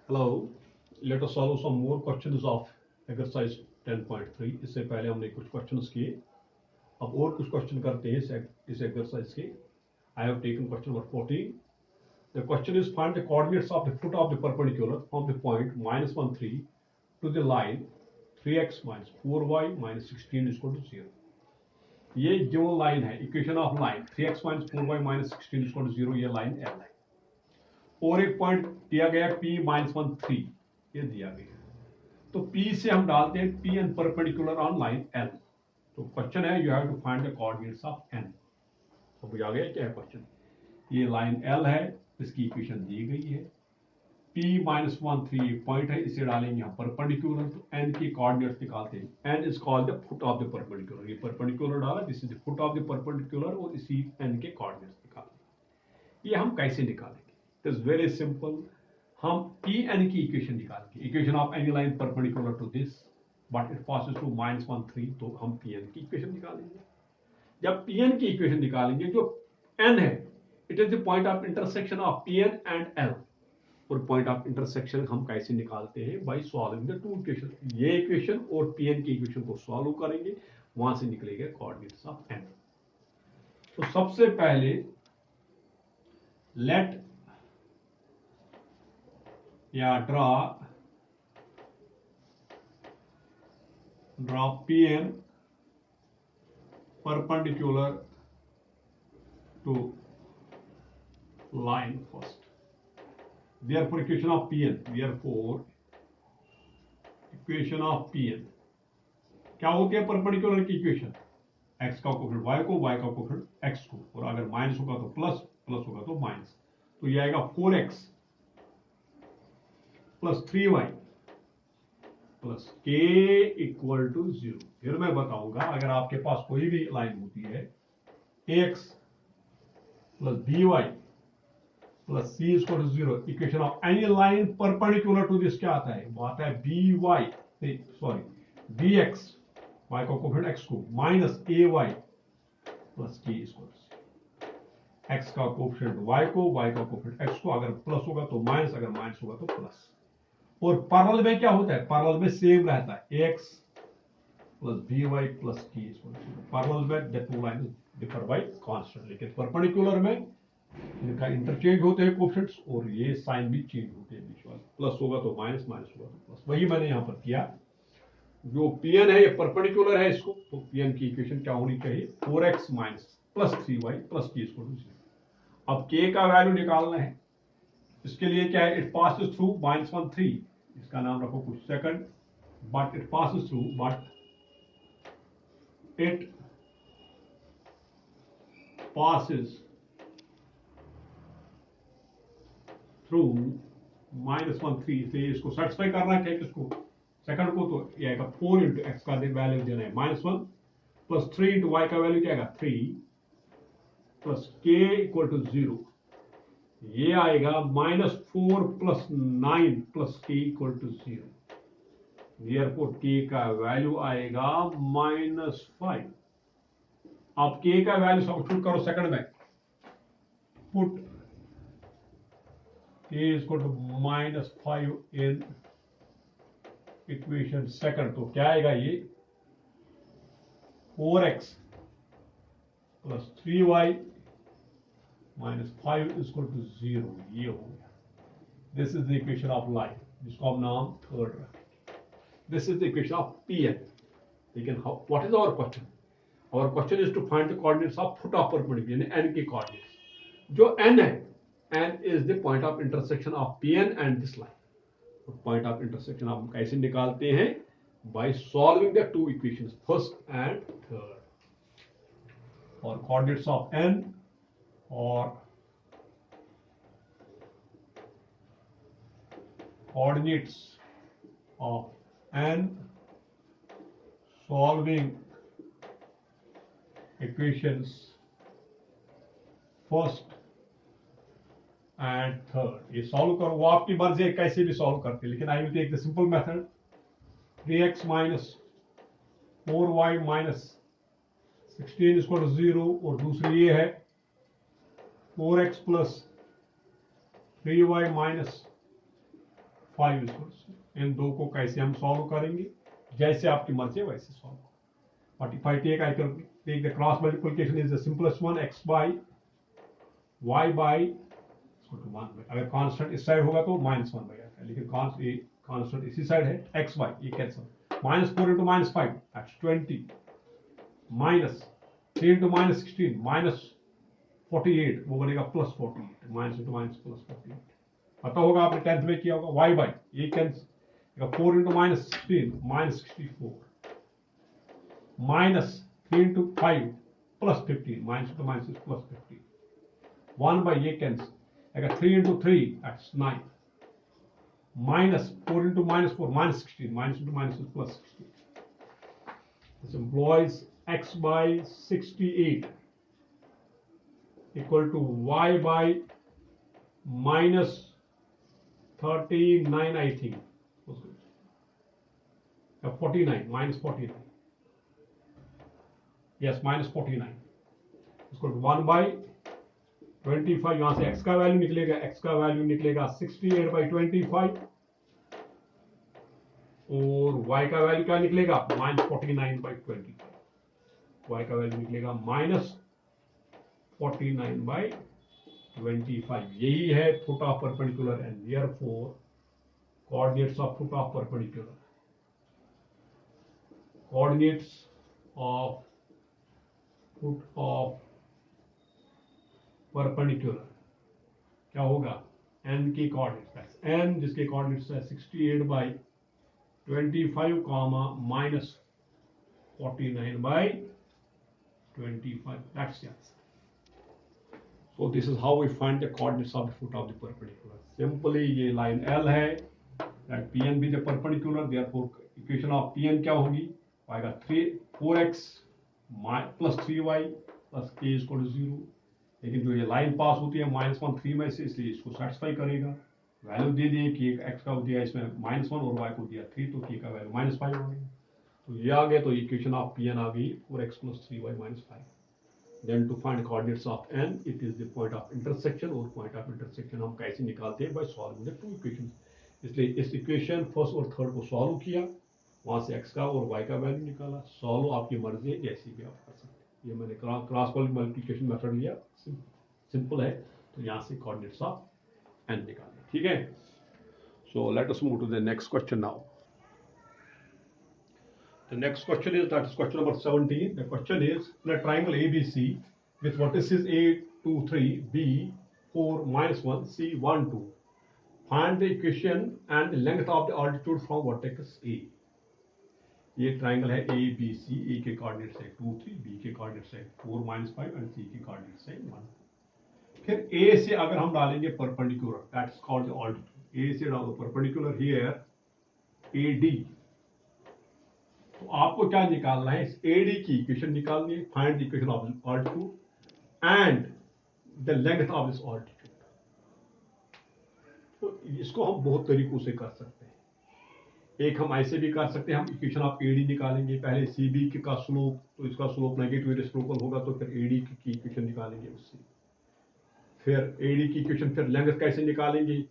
Hello, let us solve some more questions of exercise 10.3. इससे पहले हमने कुछ questions किए, अब और कुछ question करते हैं इस exercise के. I have taken question number 14. The question is find the coordinates of the foot of the perpendicular from the point -1, 3 to the line 3x minus 4y minus 16 is equal to 0. ये जो line है, equation of line 3x minus 4y minus 16 is equal to 0, ये line L है. और एक point दिया गया P-1, 3, ये दिया गया. तो P से हम डालते हैं P n perpendicular on line L. तो क्वेश्चन है you have to find the coordinates of n. तो बुझा गया क्या है क्वेश्चन. ये लाइन L है, इसकी इक्वेशन दी गई है. P-1, 3 एक पॉइंट है, इसे डालेंगे हम परपेंडिकुलर. तो n की कोऑर्डिनेट्स निकालते हैं. n is called the foot of the perpendicular. ये परपेंडिकुलर डाला, this is the foot of the perpendicular, और इसी n के कोऑर्डिनेट्स निकालेंगे. ये हम कैसे निकालेंगे? It is very simple. हम Pn की इक्वेशन निकालेंगे. Equation of any line perpendicular to this but it passes to -1, 3. तो हम Pn की इक्वेशन निकालेंगे. जब Pn की इक्वेशन निकालेंगे, जो n है it is the point of intersection of Pn and L. और पॉइंट ऑफ इंटरसेक्शन हम कैसे निकालते हैं? By solving the two equation. ये इक्वेशन और Pn की इक्वेशन को सॉल्व करेंगे, वहां से निकलेगा कोऑर्डिनेट्स ऑफ n. तो सबसे पहले लेट या draw Pn perpendicular to line first. Therefore equation of Pn क्या होती है? परपेंडिकुलर की इक्वेशन, x का कोफिशिएंट y को, y का कोफिशिएंट x को, और अगर माइनस होगा तो प्लस, प्लस होगा तो माइनस. तो ये आएगा 4x plus 3y plus k equal to 0. फिर मैं बताऊंगा, अगर आपके पास कोई भी लाइन होती है ax plus by plus c equal to 0, equation of any line perpendicular to this क्या आता है? वो आता है bx, y को कोफिशिएंट x को, minus ay plus k equal to x का कोफिशिएंट y को, y का कोफिशिएंट x को. अगर प्लस होगा तो माइनस, अगर माइनस होगा तो प्लस. और पैरेलल में क्या होता है? पैरेलल में सेम रहता है, ax plus by plus k. Parallel में the two line differ by constant. लेकिन परपेंडिकुलर में इनका इंटरचेंज होते हैं कोफिशिएंट्स, और ये साइन भी चेंज होते हैं बीच वाले. प्लस होगा तो माइनस, माइनस होगा तो प्लस. वही मैंने यहां पर किया. जो Pn है ये परपेंडिकुलर है इसको, तो Pn की इक्वेशन क्या होनी चाहिए? 4x minus plus 3y plus k equal to 0. अब k का वैल्यू निकालना है. इसके लिए क्या है? It passes through -1, 3. इसका नाम रखो कुछ second. But it passes through, but it passes through -1, 3. इसलिए इसको सेटिस्फाई करना है किसको? सेकंड को. तो ये आएगा 4 इंटू एक्स का वैल्यू देना है -1 प्लस 3 इंटू वाई का वैल्यू क्या आएगा? 3 प्लस k इक्वल टू 0. ये आएगा -4 plus 9 plus k equal to 0. Therefore k का वैल्यू आएगा -5. आप k का वैल्यू सब्स्टिट्यूट करो सेकंड में. Put k is equal to -5 in equation second. तो क्या आएगा? ये 4x plus 3y minus 5 is equal to 0. ये हो गया. This is the equation of line, जिसको हम नाम थर्ड रखेंगे. This is the equation of Pn. लेकिन what is our question? Our question is to find the coordinates of foot of perpendicular, यानी n के कोऑर्डिनेट्स. जो n है, n is the point of intersection of Pn and this line. Point of intersection हम कैसे निकालते हैं? By solving the two equations, first and third. और coordinates of n और coordinates of n solving equations first and third. ये solve करो, वो आपकी मर्जी है कैसे भी सॉल्व करते, लेकिन I will take the simple method. 3x minus 4y minus 16 equal to 0. और दूसरी ये है 4x plus 3y minus 5 equals. इन दो को कैसे हम सॉल्व करेंगे, जैसे आपकी मर्जी है वैसे solve. But if I take, I can take the cross multiplication is the simplest one, x by y by 1। अगर कांस्टेंट इस साइड होगा तो -1 बाई आता है, लेकिन कांस्टेंट इसी साइड है, x बाई ये कैंसिल, -4 इंटू -5 दैट्स 20, -3 इंटू -16 -48 वो बनेगा +48, माइनस इंटू माइनस +48। पता होगा आपने 10th में किया होगा। y बाई ये cancel, 4 into -16 -64, -3 into 5 +15, minus into minus +15, 1 by ये कैंसिल, अगर 3 into 3 that's 9, -4 into -4 -16, minus into minus +16। This employs x by 68 equal to y by -39, I think. 49, -49. Yes, -49 इसको 1 by 25, यहां से x का वैल्यू निकलेगा, x का value निकलेगा 68 by 25 और y का वैल्यू क्या निकलेगा, -49 by 25। y का वैल्यू निकलेगा -49 by 25। यही है foot of perpendicular and therefore coordinates of foot of perpendicular, coordinates of foot of perpendicular क्या होगा, n की कोऑर्डिनेट्स, n जिसके कोऑर्डिनेट्स है 68 by 25 comma -49 by 25, that's the answer. So this is how we find the coordinates of the foot of the perpendicular. Simply ये line L है, that Pn be the perpendicular, therefore equation of Pn क्या होगी, आएगा 4x plus 3y plus k is equal to 0। लेकिन जो ये line पास होती है -1 3 में से, इसलिए इसको सेटिस्फाई करेगा। वैल्यू दे दिए कि x का दिया इसमें -1 और y को दिया 3, तो k का वैल्यू -5 हो गया। तो ये आ गया, तो इक्वेशन ऑफ Pn आ गई 4x plus 3y minus 5। Then to find coordinates of n, it is the point of intersection, और point of intersection हम कैसे निकालते हैं, by solving the two equations। इसलिए इस इक्वेशन फर्स्ट और थर्ड को सॉल्व किया, वहां से x का और y का वैल्यू निकाला। सॉल्व आपकी मर्जी है, जैसी भी आप कर सकते हैं। ये मैंने क्रॉस मल्टीप्लिकेशन मेथड लिया, सिंपल है। तो यहाँ से कोऑर्डिनेट्स ऑफ n निकालना, ठीक है। So let us move to the next question now. The next question is, that is question number 17. The question is, in a triangle ABC with vertices A 2 3, B 4 -1, C 1 2, find the equation and the length of the altitude from vertex A। ये triangle है ABC, A के coordinates है 2 3, B के coordinates है 4 -5 और C के coordinates है 1। फिर A से अगर हम डालेंगे perpendicular, that's called the altitude. A से डालो परपेंडिकुलर हियर AD, तो आपको क्या निकालना है, इस AD की इक्वेशन निकालनी है। Find the equation of this altitude and the length of this altitude. तो इसको हम बहुत तरीकों से कर सकते हैं। एक हम ऐसे भी कर सकते हैं, हम इक्वेशन ऑफ AD निकालेंगे, पहले CB का स्लोप, तो इसका स्लोप नेगेटिव रेसिप्रोकल होगा, तो फिर AD की इक्वेशन निकालेंगे उससे। फिर AD की इक्वेशन, फिर लेंथ कैसे निकालेंगे,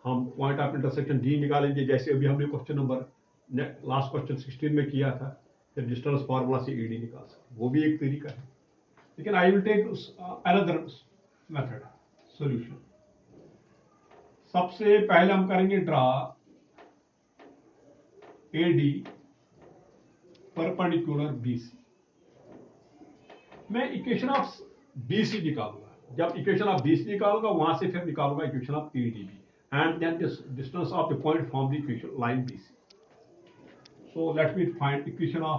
हम पॉइंट ऑफ इंटरसेक्शन D निकालेंगे, जैसे अभी हमने क्वेश्चन नंबर लास्ट क्वेश्चन 16 में किया था। फिर डिस्टेंस फार्मूला से AD निकाल सकते, वो भी एक तरीका है। लेकिन I will take another method solution. सबसे पहले हम करेंगे ड्रा AD परपेंडिकुलर BC। मैं इक्वेशन ऑफ BC निकालूंगा। जब इक्वेशन ऑफ BC निकालूंगा, वहां से फिर निकालूंगा equation of ADB and then distance of the point from the equation line BC। So let me find equation of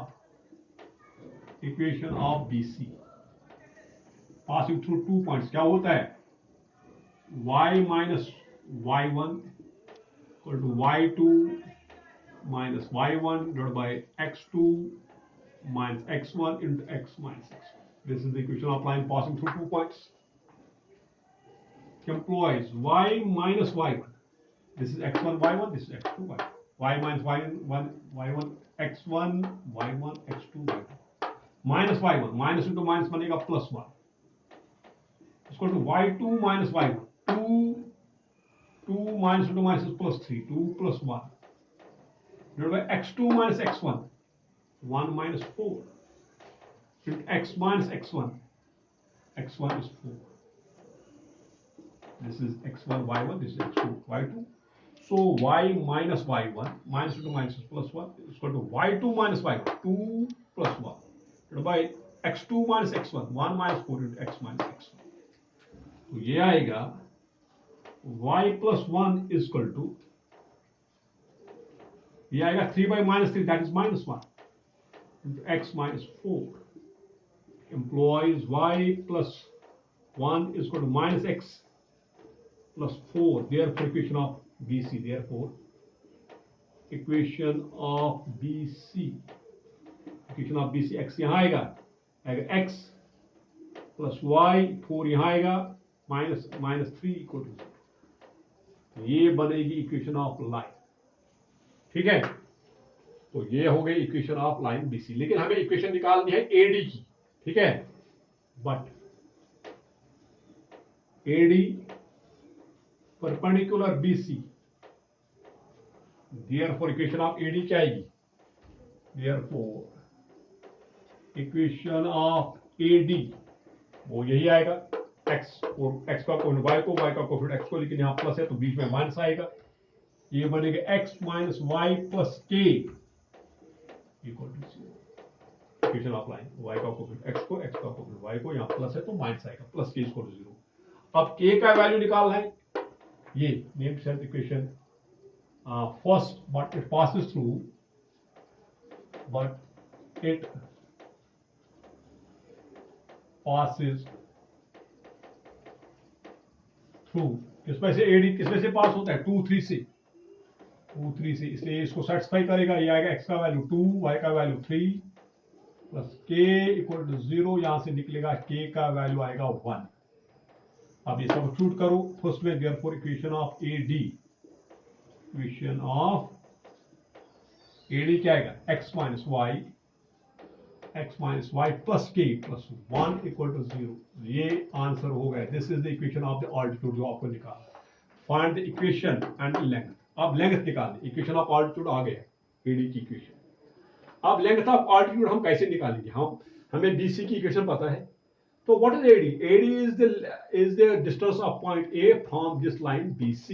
BC passing through 2 points। क्या होता है, y minus y1 equal to y2 minus y1 divided by x2 minus x1 into x minus x1। This is the equation of line passing through 2 points. Employs y minus y1, this is x1 y1, this is x2 y1, y minus y1 x1 y1 x2 y2 minus y1, minus into minus बनेगा +1 इसको to y2 minus y1, 2 2 minus 2 minus plus 3, 2 plus 1 divided by x2 minus x1, 1 minus 4 into x minus x1, x1 is 4. This is x1 y1, this is x2 y2. So y minus y1 minus 2 minus plus 1 is equal to y2 minus y1, 2 plus 1 divided by x2 minus x1, 1 minus 4 into x minus x1. तो ये आएगा y plus 1 is equal to, ये आएगा 3 by minus 3, that is minus 1 into x minus 4 implies y plus 1 is equal to minus x plus 4. Therefore equation of BC, therefore equation of BC, equation of BC, x यहाँ आएगा x plus y, 4 यहाँ आएगा minus 3 equal to 0. ये बनेगी equation of line. ठीक है, तो ये हो गई इक्वेशन ऑफ लाइन BC. लेकिन हमें इक्वेशन निकालनी है AD की. ठीक है, but AD perpendicular BC, therefore equation of AD क्या आएगी? Therefore equation of AD वो यही आएगा, x का कोफिशिएंट y को, y का कोफिशिएंट x को, लेकिन यहाँ प्लस है तो बीच में माइनस आएगा. ये बनेगा x minus y plus k equal to 0. Equation of line, y का कोफिशिएंट x को, x का कोफिशिएंट y को, यहाँ प्लस है तो माइनस आएगा, प्लस k इक्वल टू 0. अब k का वैल्यू निकालना है. ये name set equation first, but it passes through किसमें से AD किसमें से पास होता है? 2 3 से, इसलिए इसको सेटिस्फाई करेगा. ये आएगा x का वैल्यू 2, y का value 3 plus k equal to 0. यहां से निकलेगा k का वैल्यू आएगा 1. अब ये सब्स्टिट्यूट करो फर्स्ट में, therefore equation of AD, equation of AD क्या आएगा? x minus y plus k plus 1 equal to 0. ये आंसर हो गया. This is the equation of the altitude जो आपको निकालना. Find the equation and length. अब लेंथ निकालनी. इक्वेशन ऑफ ऑल्टीट्यूड आ गया AD की इक्वेशन. अब लेंथ ऑफ ऑल्टीट्यूड हम कैसे निकालेंगे? हमें BC की इक्वेशन पता है. So what is AD? AD is the distance of point A from this line BC.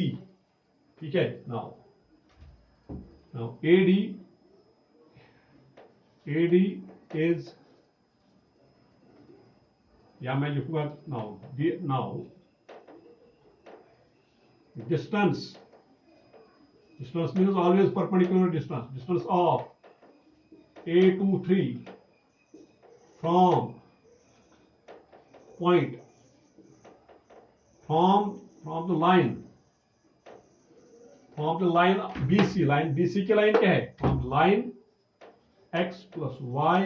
ठीक है. Now AD is, या मैं लिखूंगा now distance means always perpendicular distance of A to 3 from point, from the line BC. line BC की line क्या है? from the line x plus y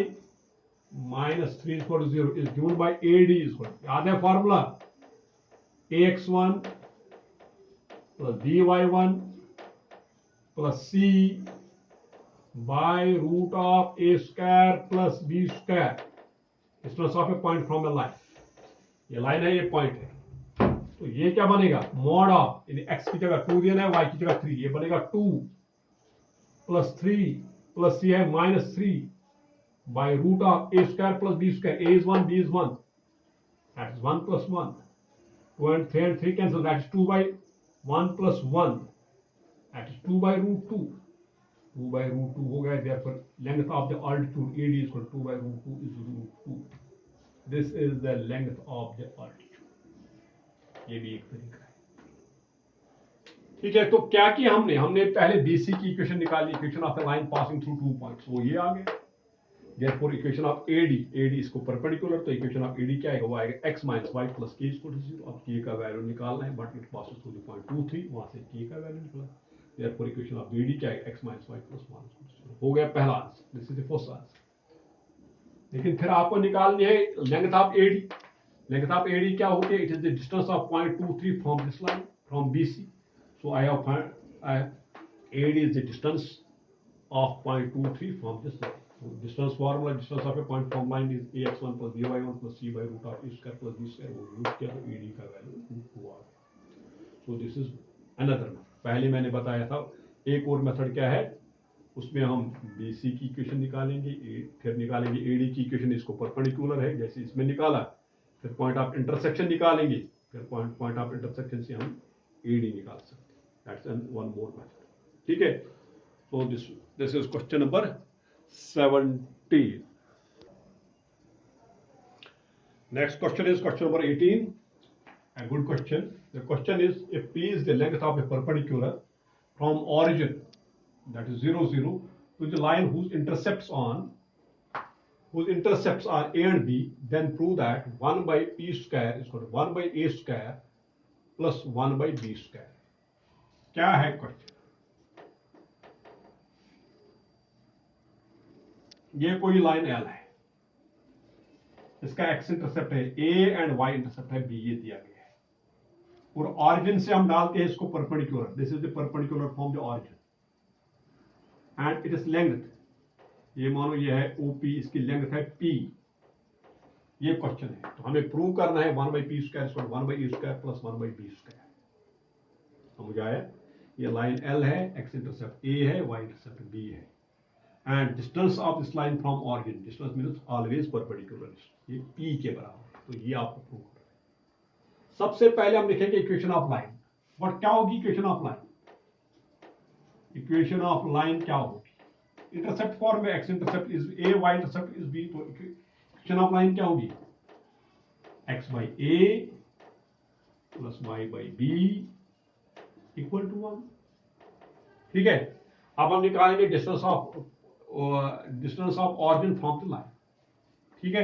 minus 3 is equal to 0 is given by AD is equal to, याद है formula? AX1 plus BY1 plus C by root of A square plus B square, distance of a point from a line. ये line है, ये point है. तो ये क्या बनेगा? मॉड ऑफ, x की जगह 2 देना है, y की जगह 3. ये बनेगा 2 प्लस 3 प्लस c है minus 3 by root of a square plus b square. a is 1, b is 1, that is 1 plus 1. 2 and 3 and 3 cancel, that is 2 by 1 plus 1, that is 2 by root 2. 2 by root 2 हो गया. therefore length of the altitude AD is equal to 2 by root 2 is root 2. This is the length of the altitude. ये भी एक तरीका है. ठीक है, तो क्या किया हमने पहले BC की इक्वेशन निकाली, equation of the line passing through 2 points, वो ये आ गया. देयरफॉर इक्वेशन ऑफ AD इसको परपेंडिकुलर, तो इक्वेशन ऑफ AD क्या आएगा? वो आएगा x minus y plus k equal to 0. अब k का वैल्यू निकालना है, but it passes through the point 2 3, वहां से k का वैल्यू निकला. देयरफॉर इक्वेशन ऑफ AD क्या आएगा? x माइनस y प्लस 1 हो गया पहला answer. This is the first answer. लेकिन फिर आपको निकालनी है length of AD. Length of AD क्या होती है? It is the distance of point 2 3 from this line, from BC. So I have AD is the distance of point 2 3 from this line. So distance formula, distance of a point from line is AX1 plus BY1 plus C by root of A square plus B square. वो use किया तो AD का value 2 आ गया. So this is another. पहले मैंने बताया था एक और मेथड क्या है, उसमें हम BC की इक्वेशन निकालेंगे, फिर निकालेंगे AD की इक्वेशन, इसको परपेंडिकुलर है जैसे इसमें निकाला, फिर पॉइंट ऑफ इंटरसेक्शन निकालेंगे, फिर पॉइंट ऑफ इंटरसेक्शन से हम AD निकाल सकते हैं। That's one more method. ठीक है, so this is question number 17. Next question is question number 18. A good question. The question is, if P is the length of a perpendicular from origin, that is 0 0, to the line whose intercepts are A and B, then prove that 1 by P square is equal to 1 by A square plus 1 by B square. क्या है question? ये कोई line L है, इसका x intercept है A and y intercept है B, ये दिया गया है, और ऑरिजिन से हम डालते हैं इसको perpendicular. This is the perpendicular from the origin and it is length, ये मानो ये है OP, इसकी लेंथ है P। ये क्वेश्चन है, तो हमें प्रूव करना है 1 by P square 1 by A square plus 1 by B square. समझ आया? ये लाइन L है, x इंटरसेप्ट A है, y इंटरसेप्ट B है, and distance of this line from origin, distance means always perpendicular, ये P के बराबर। तो ये आपको प्रूव करना है। सबसे पहले हम लिखेंगे इक्वेशन ऑफ लाइन। बट क्या होगी equation of line? Equation of line क्या होगी? इंटरसेप्ट फॉर्म में x intercept is A, y intercept is B, तो इक्वेशन ऑफ लाइन क्या होगी? x by A plus y by B equal to 1। ठीक है, अब हम निकालेंगे distance of origin from the line. ठीक है,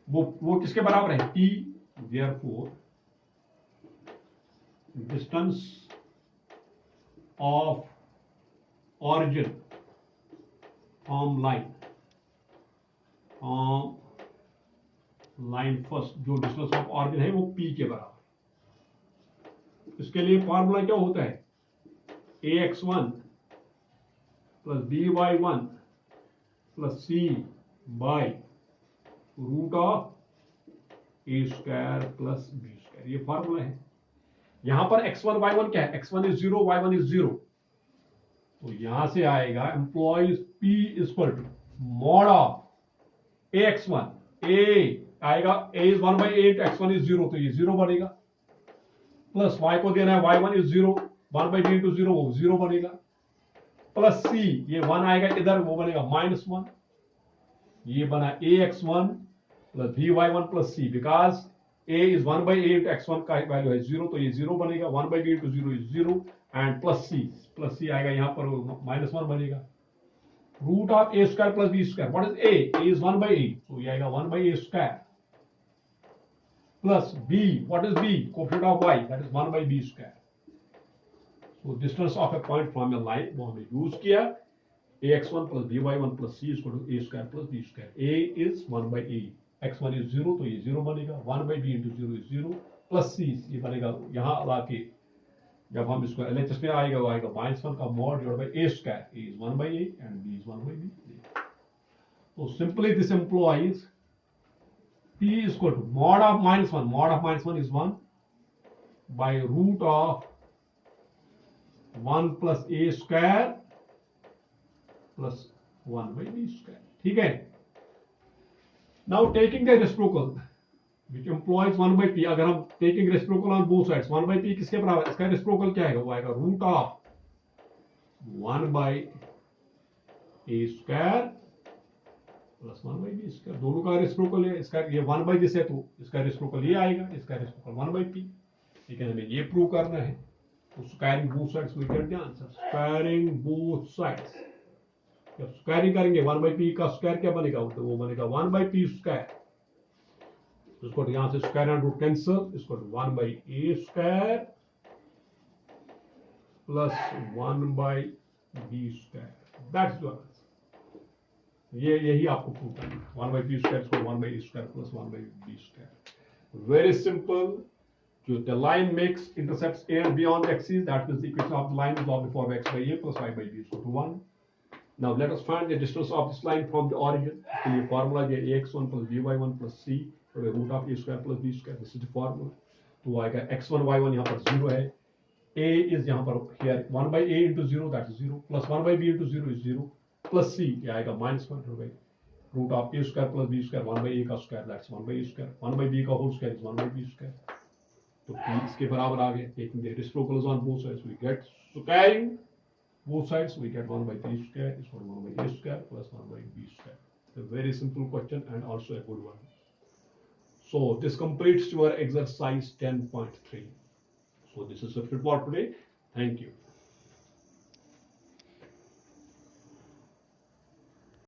वो किसके बराबर है? P, therefore distance of origin from line first, जो डिस्टेंस ऑफ ऑरिजिन है वो P के बराबर। इसके लिए फॉर्मूला क्या होता है? AX1 plus BY1 plus C by root of A square plus B square, ये फॉर्मूला है। यहां पर x1 y1 क्या है? x1 इज 0, y1 इज 0, तो यहां से आएगा implies P equal to mod of AX1, A आएगा, A is 1 by 8, x1 is 0, तो ये 0 बनेगा, प्लस y को देना है y1 इज 0, 1 by 8 into 0, वो 0 बनेगा, प्लस C, ये 1 आएगा इधर, वो बनेगा -1, ये बना AX1 plus BY1 plus C, because A is 1 by 8, x1 का वैल्यू है 0, तो ये 0 बनेगा, 1 by 8 into 0 is 0, and plus C आएगा यहां पर -1 बनेगा, root of A square plus B square. What is A? A is 1 by 8, तो ये आएगा 1 by A square plus B, what is B? Coefficient of y, that is 1 by B square. So distance of a point from a line, वो हमने use किया, AX1 plus BY1 plus C is equal to A square plus B square. A is 1 by A, x1 is 0, तो ये 0 बनेगा, 1 by B into 0 is 0, plus C ये बनेगा, यहाँ लाके जब हम इसको LHS में आएगा, वो आएगा -1 का mod divided by A square, A is 1 by A and B is 1 by B. So simply this implies P is equal to mod of -1, mod of -1 is 1 by root of 1 plus A square plus 1 by B square. ठीक है, now taking the reciprocal which implies 1 by P, अगर हम taking reciprocal on both sides, 1 by P किसके बराबर? इसका reciprocal क्या आएगा? वो आएगा root of 1 by A square plus 1 by B square, दोनों का रेसिप्रोकल है, इसका ये 1 by दिस है, तो इसका रेसिप्रोकल ये आएगा, इसका रेसिप्रोकल 1 by P। ठीक है, हमें ये प्रूव करना है, तो squaring both sides we get the answer. Squaring both sides, जब स्क्वायरिंग करेंगे 1 by P का स्क्वायर क्या बनेगा? तो वो बनेगा 1 by P स्क्वायर, इसको यहां से स्क्वायर एंड रूट कैंसिल, इसको 1 by A square plus 1 by B square, that's the answer. ये यही आपको प्रूव करना है, 1 by P स्क्वायर को 1 by A square plus 1 by B square. Very simple. जो the line makes intercepts A and B on the axis, that means the equation of the line is log before x by A plus y by B is equal to 1. Now let us find the distance of this line from the origin. इसके लिए formula है AX1 plus BY1 plus C root of A square plus B square, this is the formula। तो आएगा x1 y1 यहाँ पर 0 है, A is यहाँ पर here 1 by A into 0 that is 0 plus 1 by B into 0 is 0 plus C ये आएगा minus 1 by root of A square plus B square 1 by A का square that's 1 by A square 1 by B का whole square is 1 by B square तो P इसके बराबर आ गए taking the reciprocals on both sides we get squaring both sides we get 1 by B square is 1 by A square plus 1 by B square. A very simple question and also a good one. So this completes your exercise 10.3. So this is it for today. Thank you.